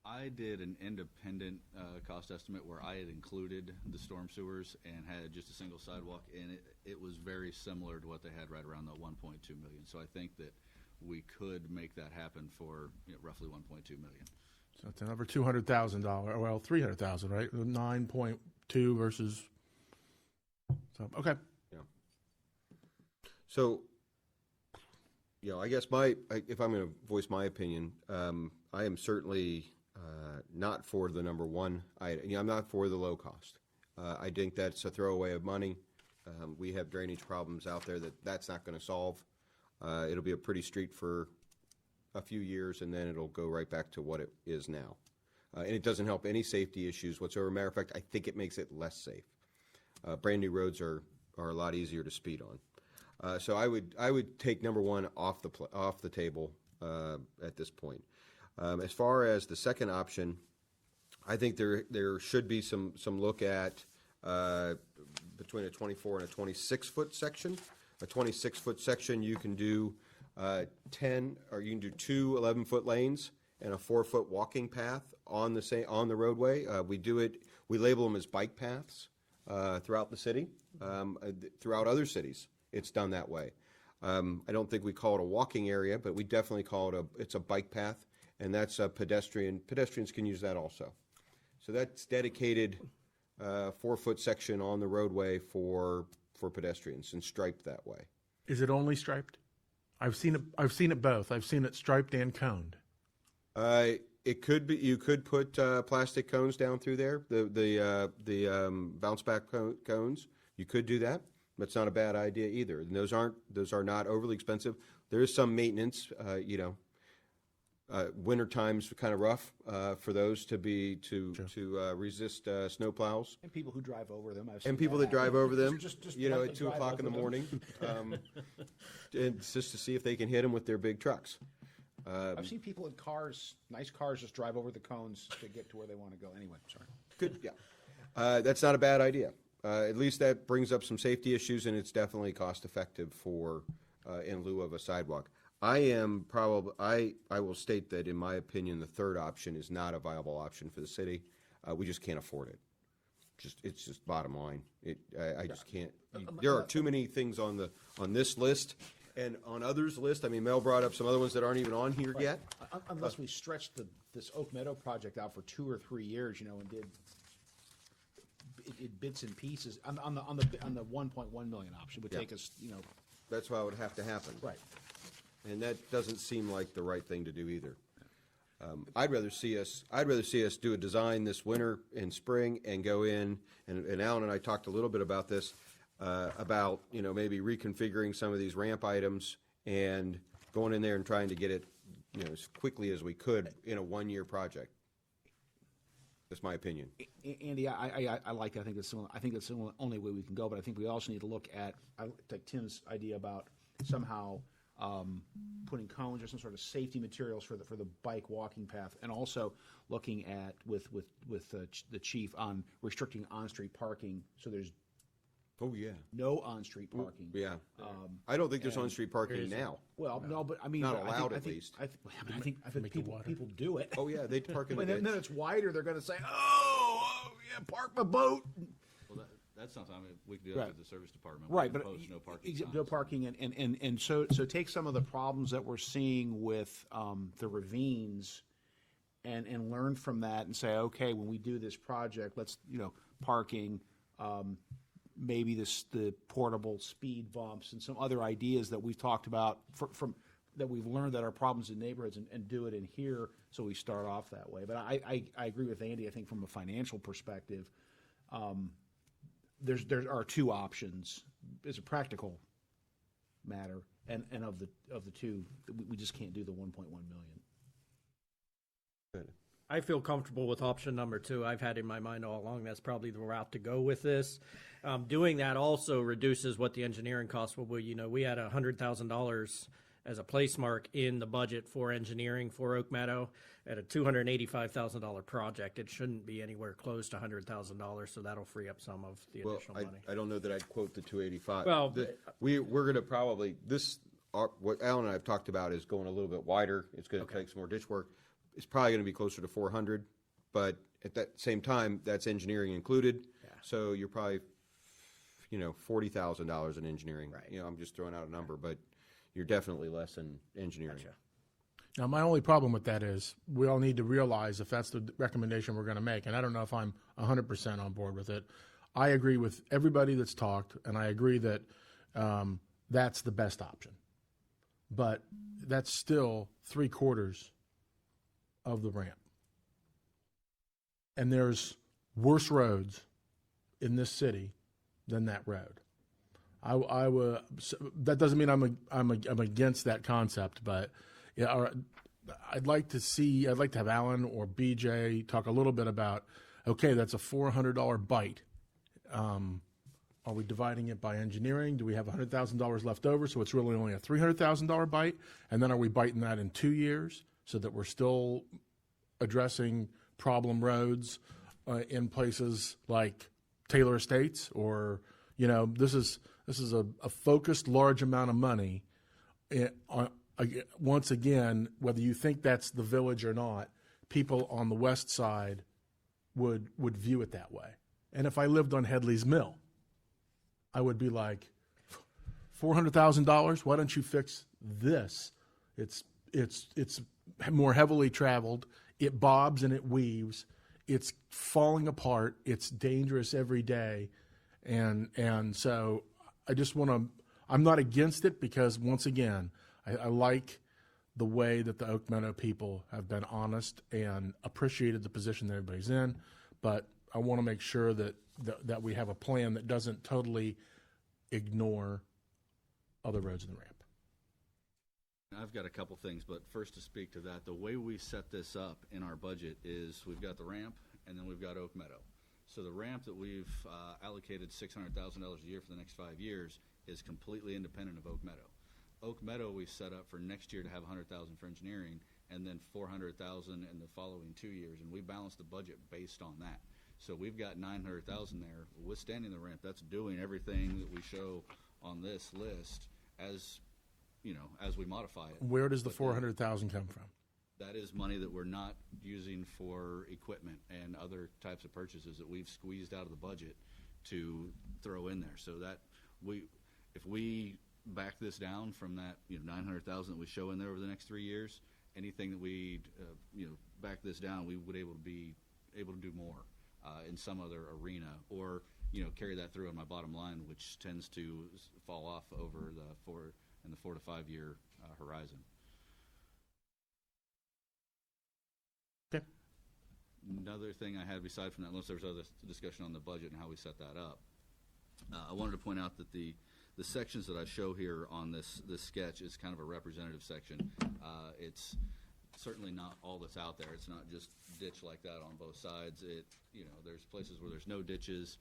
I did an independent cost estimate where I had included the storm sewers and had just a single sidewalk, and it was very similar to what they had right around the 1.2 million. So I think that we could make that happen for roughly 1.2 million. So it's another $200,000. Well, $300,000, right? 9.2 versus. So okay. So, I guess if I'm going to voice my opinion, I am certainly not for the number one. I'm not for the low cost. I think that's a throwaway of money. We have drainage problems out there that's not going to solve. It'll be a pretty street for a few years, and then it'll go right back to what it is now. And it doesn't help any safety issues whatsoever. Matter of fact, I think it makes it less safe. Brand new roads are a lot easier to speed on. So I would take number one off the table at this point. As far as the second option, I think there should be some look at between a 24 and a 26-foot section. A 26-foot section, you can do 10, or you can do two 11-foot lanes and a 4-foot walking path on the roadway. We label them as bike paths throughout the city. Throughout other cities, it's done that way. I don't think we call it a walking area, but we definitely call it it's a bike path, and that's a pedestrian. Pedestrians can use that also. So that's dedicated 4-foot section on the roadway for pedestrians and striped that way. Is it only striped? I've seen it both. I've seen it striped and coned. It could be. You could put plastic cones down through there. The bounce back cones. You could do that. That's not a bad idea either. And those are not overly expensive. There is some maintenance. winter times kind of rough for those to resist snow plows. And people who drive over them. I've seen And people that drive over them, Just you know, lightly at 2 drive o'clock in the over them. morning, and it's just to see if they can hit them with their big trucks. I've seen people in cars, nice cars, just drive over the cones to get to where they want to go. Anyway, sorry. Good, yeah. That's not a bad idea. At least that brings up some safety issues, and it's definitely cost-effective for, in lieu of a sidewalk. I will state that, in my opinion, the third option is not a viable option for the city. We just can't afford it. It's just bottom line. I just can't. There are too many things on this list, and on others' list. I mean, Mel brought up some other ones that aren't even on here yet. Unless we stretched this Oak Meadow project out for 2 or 3 years, you know, and did it bits and pieces on the 1.1 million option would take us, you know. That's why it would have to happen. Right. And that doesn't seem like the right thing to do either. I'd rather see us do a design this winter and spring and go in, and Alan and I talked a little bit about this, about, you know, maybe reconfiguring some of these ramp items and going in there and trying to get it, you know, as quickly as we could in a 1-year project. That's my opinion. Andy, I like that. I think that's the only way we can go. But I think we also need to look at, I like Tim's idea about somehow putting cones or some sort of safety materials for the bike walking path, and also looking at with the chief on restricting on-street parking, so there's Oh, yeah. no on-street parking. Yeah. I don't think there's on-street parking now. Well, no, but I mean, Not I think- allowed, I at think- least. I think people do it. Oh, yeah, they park in the And then ditch. it's wider. They're going to say, "Oh, yeah, park my boat." Well, that's something we could do Right. with the service department. We Right, can but post no parking. no signs. parking, and so take some of the problems that we're seeing with the ravines, and learn from that, and say, okay, when we do this project, let's, you know, parking, maybe the portable speed bumps, and some other ideas that we've talked about from that we've learned that are problems in neighborhoods, and do it in here, so we start off that way. But I agree with Andy. I think from a financial perspective, there are two options as a practical matter, and of the two, we just can't do the 1.1 million. Good. I feel comfortable with option number 2. I've had in my mind all along that's probably the route to go with this. Doing that also reduces what the engineering costs will be. You know, we had $100,000 as a place mark in the budget for engineering for Oak Meadow at a $285,000 project. It shouldn't be anywhere close to $100,000, so that'll free up some of the Well, additional money. I don't know that I'd quote the 285. Well, we're going to probably, what Alan and I have talked about is going a little bit wider. It's going to take some more ditch work. It's probably going to be closer to 400, but at that same time, that's engineering included. Yeah. So you're probably, you know, $40,000 in engineering. Right. You know, I'm just throwing out a number, but you're definitely less in engineering. Gotcha. Now, my only problem with that is we all need to realize if that's the recommendation we're going to make, and I don't know if I'm 100% on board with it. I agree with everybody that's talked, and I agree that that's the best option. But that's still 3/4 of the ramp. And there's worse roads in this city than that road. That doesn't mean I'm against that concept, but yeah, I'd like to have Alan or BJ talk a little bit about, okay, that's a $400 bite. Are we dividing it by engineering? Do we have $100,000 left over, so it's really only a $300,000 bite? And then are we biting that in 2 years so that we're still addressing problem roads in places like Taylor Estates? Or, you know, this is a focused large amount of money. Once again, whether you think that's the village or not, people on the west side would view it that way. And if I lived on Headley's Mill, I would be like, $400,000, why don't you fix this? It's more heavily traveled. It bobs and it weaves. It's falling apart. It's dangerous every day. And so I just want to, I'm not against it because, once again, I like the way that the Oak Meadow people have been honest and appreciated the position that everybody's in, but I want to make sure that we have a plan that doesn't totally ignore other roads in the ramp. I've got a couple things, but first to speak to that, the way we set this up in our budget is we've got the ramp and then we've got Oak Meadow. So the ramp that we've allocated $600,000 a year for the next 5 years is completely independent of Oak Meadow. Oak Meadow we set up for next year to have $100,000 for engineering and then $400,000 in the following 2 years, and we balance the budget based on that. So we've got $900,000 there withstanding the ramp. That's doing everything that we show on this list as as we modify it. Where does the But then 400,000 come from? that is money that we're not using for equipment and other types of purchases that we've squeezed out of the budget to throw in there. So that if we back this down from that 900,000 that we show in there over the next 3 years, anything that we back this down, we would be able to do more in some other arena, or carry that through on my bottom line, which tends to fall off over the 4 to 5 year horizon. Okay. Another thing I had beside from that, unless there's other discussion on the budget and how we set that up, I wanted to point out that the sections that I show here on this sketch is kind of a representative section. It's certainly not all that's out there. It's not just ditch like that on both sides. There's places where there's no ditches,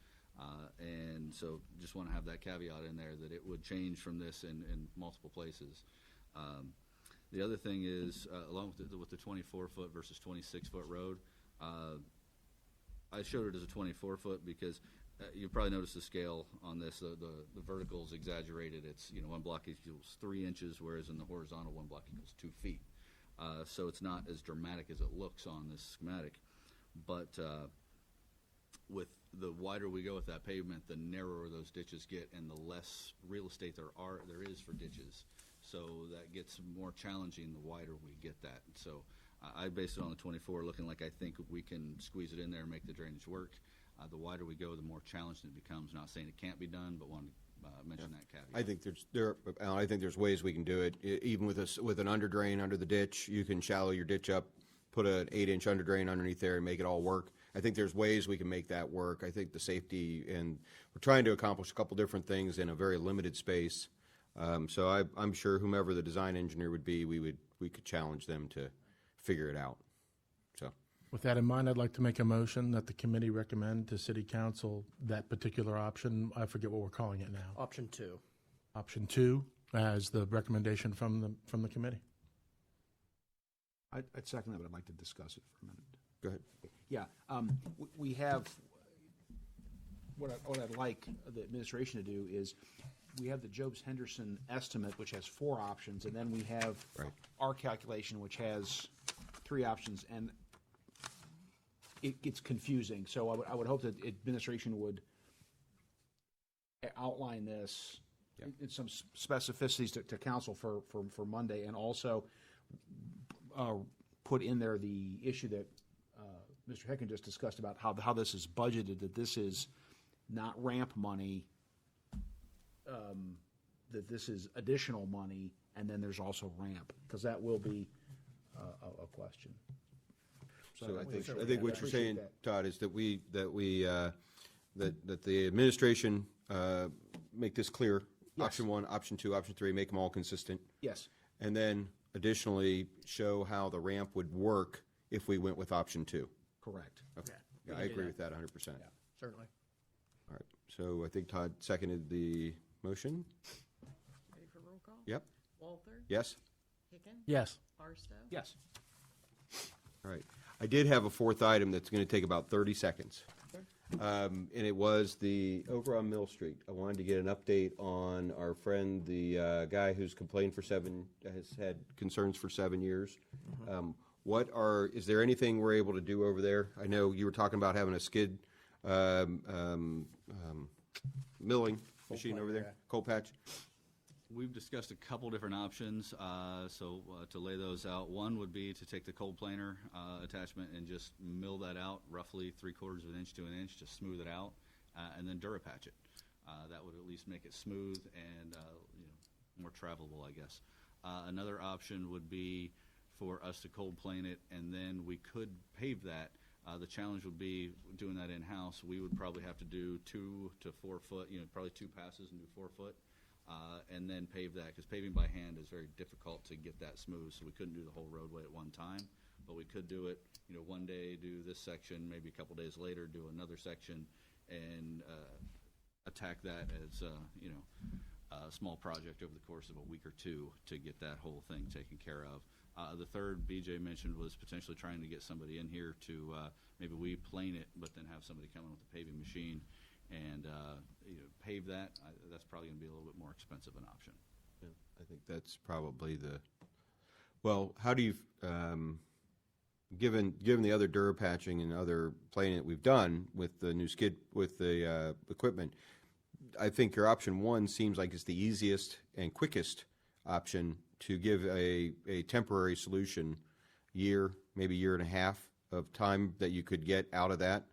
and so just want to have that caveat in there that it would change from this in multiple places. The other thing is, along with the 24-foot versus 26-foot road, I showed it as a 24-foot because you probably noticed the scale on this. The vertical is exaggerated. It's 1 block equals 3 inches, whereas in the horizontal 1 block equals 2 feet. So it's not as dramatic as it looks on this schematic. But with the wider we go with that pavement, the narrower those ditches get, and the less real estate there is for ditches. So that gets more challenging the wider we get that. So I based it on the 24, looking like I think we can squeeze it in there and make the drainage work. The wider we go, the more challenging it becomes. Not saying it can't be done, but want to mention that caveat. I think there's ways we can do it. Even with an under drain under the ditch, you can shallow your ditch up, put an 8-inch under drain underneath there, and make it all work. I think there's ways we can make that work. I think the safety, and we're trying to accomplish a couple different things in a very limited space. So I'm sure whomever the design engineer would be, we could challenge them to figure it out. So. With that in mind, I'd like to make a motion that the committee recommend to City Council that particular option. I forget what we're calling it now. Option 2. Option 2 as the recommendation from the committee. I'd second that, but I'd like to discuss it for a minute. Go ahead. Yeah, we have, what I'd like the administration to do is, we have the Jobs Henderson estimate, which has 4 options, and then we have our calculation, which has 3 options, and it gets confusing. So I would hope that administration would outline this in some specificities to council for Monday, and also put in there the issue that Mr. Hecken just discussed about how this is budgeted, that this is not ramp money, that this is additional money, and then there's also ramp, because that will be a question. So I think what you're saying, Todd, is that that the administration make this clear. Yes. Option 1, option 2, option 3, make them all consistent. Yes. And then additionally show how the ramp would work if we went with option 2. Correct. Okay. Yeah, Yeah, I agree with that 100%. Yeah. Certainly. All right. So I think Todd seconded the motion. Ready for roll call? Yep. Walther? Yes. Hicken? Yes. Barstow? Yes. All right. I did have a 4th item that's going to take about 30 seconds. And it was over on Mill Street. I wanted to get an update on our friend, the guy who's complained has had concerns for 7 years. Is there anything we're able to do over there? I know you were talking about having a skid milling machine over there, coal patch. We've discussed a couple different options, so to lay those out, one would be to take the cold planer attachment and just mill that out roughly 3/4 of an inch to an inch to smooth it out, and then Durapatch it. That would at least make it smooth and more travelable, I guess. Another option would be for us to cold plane it, and then we could pave that. The challenge would be doing that in-house. We would probably have to do 2 to 4 foot, probably 2 passes and do 4 foot. and then pave that, because paving by hand is very difficult to get that smooth, so we couldn't do the whole roadway at one time. But we could do it, one day, do this section, maybe a couple days later, do another section, and attack that as, a small project over the course of a week or two to get that whole thing taken care of. The third BJ mentioned was potentially trying to get somebody in here to maybe we plane it, but then have somebody come in with a paving machine and pave that. That's probably going to be a little bit more expensive an option. Yeah, I think that's probably well, how do you, given the other Durapatching and other planing that we've done with the new skid, with the equipment, I think your option one seems like it's the easiest and quickest option to give a temporary solution, maybe year and a half of time that you could get out of that.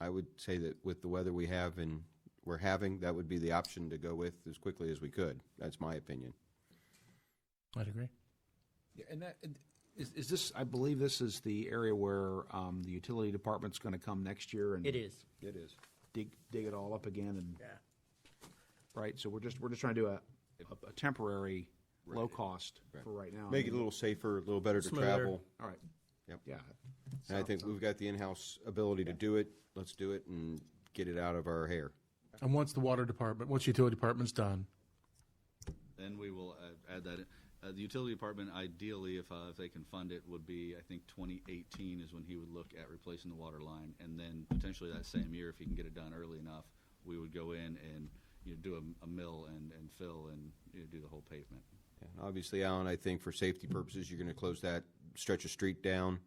I would say that with the weather we're having, that would be the option to go with as quickly as we could. That's my opinion. I'd agree. Yeah, and that is this. I believe this is the area where the utility department's going to come next year and It is. It is. dig it all up again and Yeah. right. So we're just trying to do a temporary low cost for right now. Make it a little safer, a little better to Smoother. travel. All right. Yep. Yeah. And I think we've got the in-house ability to do it. Let's do it and get it out of our hair. And once the utility department's done, Then we will add that in. The utility department, ideally, if they can fund it, would be, I think, 2018 is when he would look at replacing the water line. And then potentially that same year, if he can get it done early enough, we would go in and do a mill and fill and do the whole pavement. And obviously, Alan, I think for safety purposes, you're going to close that stretch of street down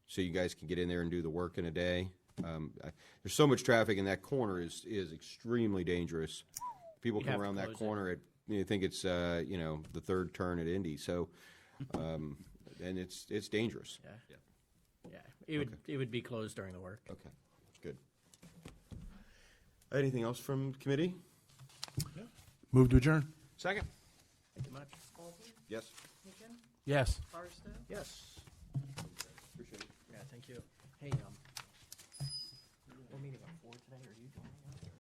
so you guys can get in there and do the work in a day. There's so much traffic, and that corner is extremely dangerous. People You'd come have to around that close it. corner at think it's the third turn at Indy. So, and it's dangerous. Yeah. Yeah. It would be closed during the work. Okay, good. Anything else from committee? move to adjourn. Second. Thank you much. Bolton, Yes. Hicken, Yes. Barstow. Yes. Appreciate it. Yeah, thank you. Hey, we're meeting at 4 today. Are you joining?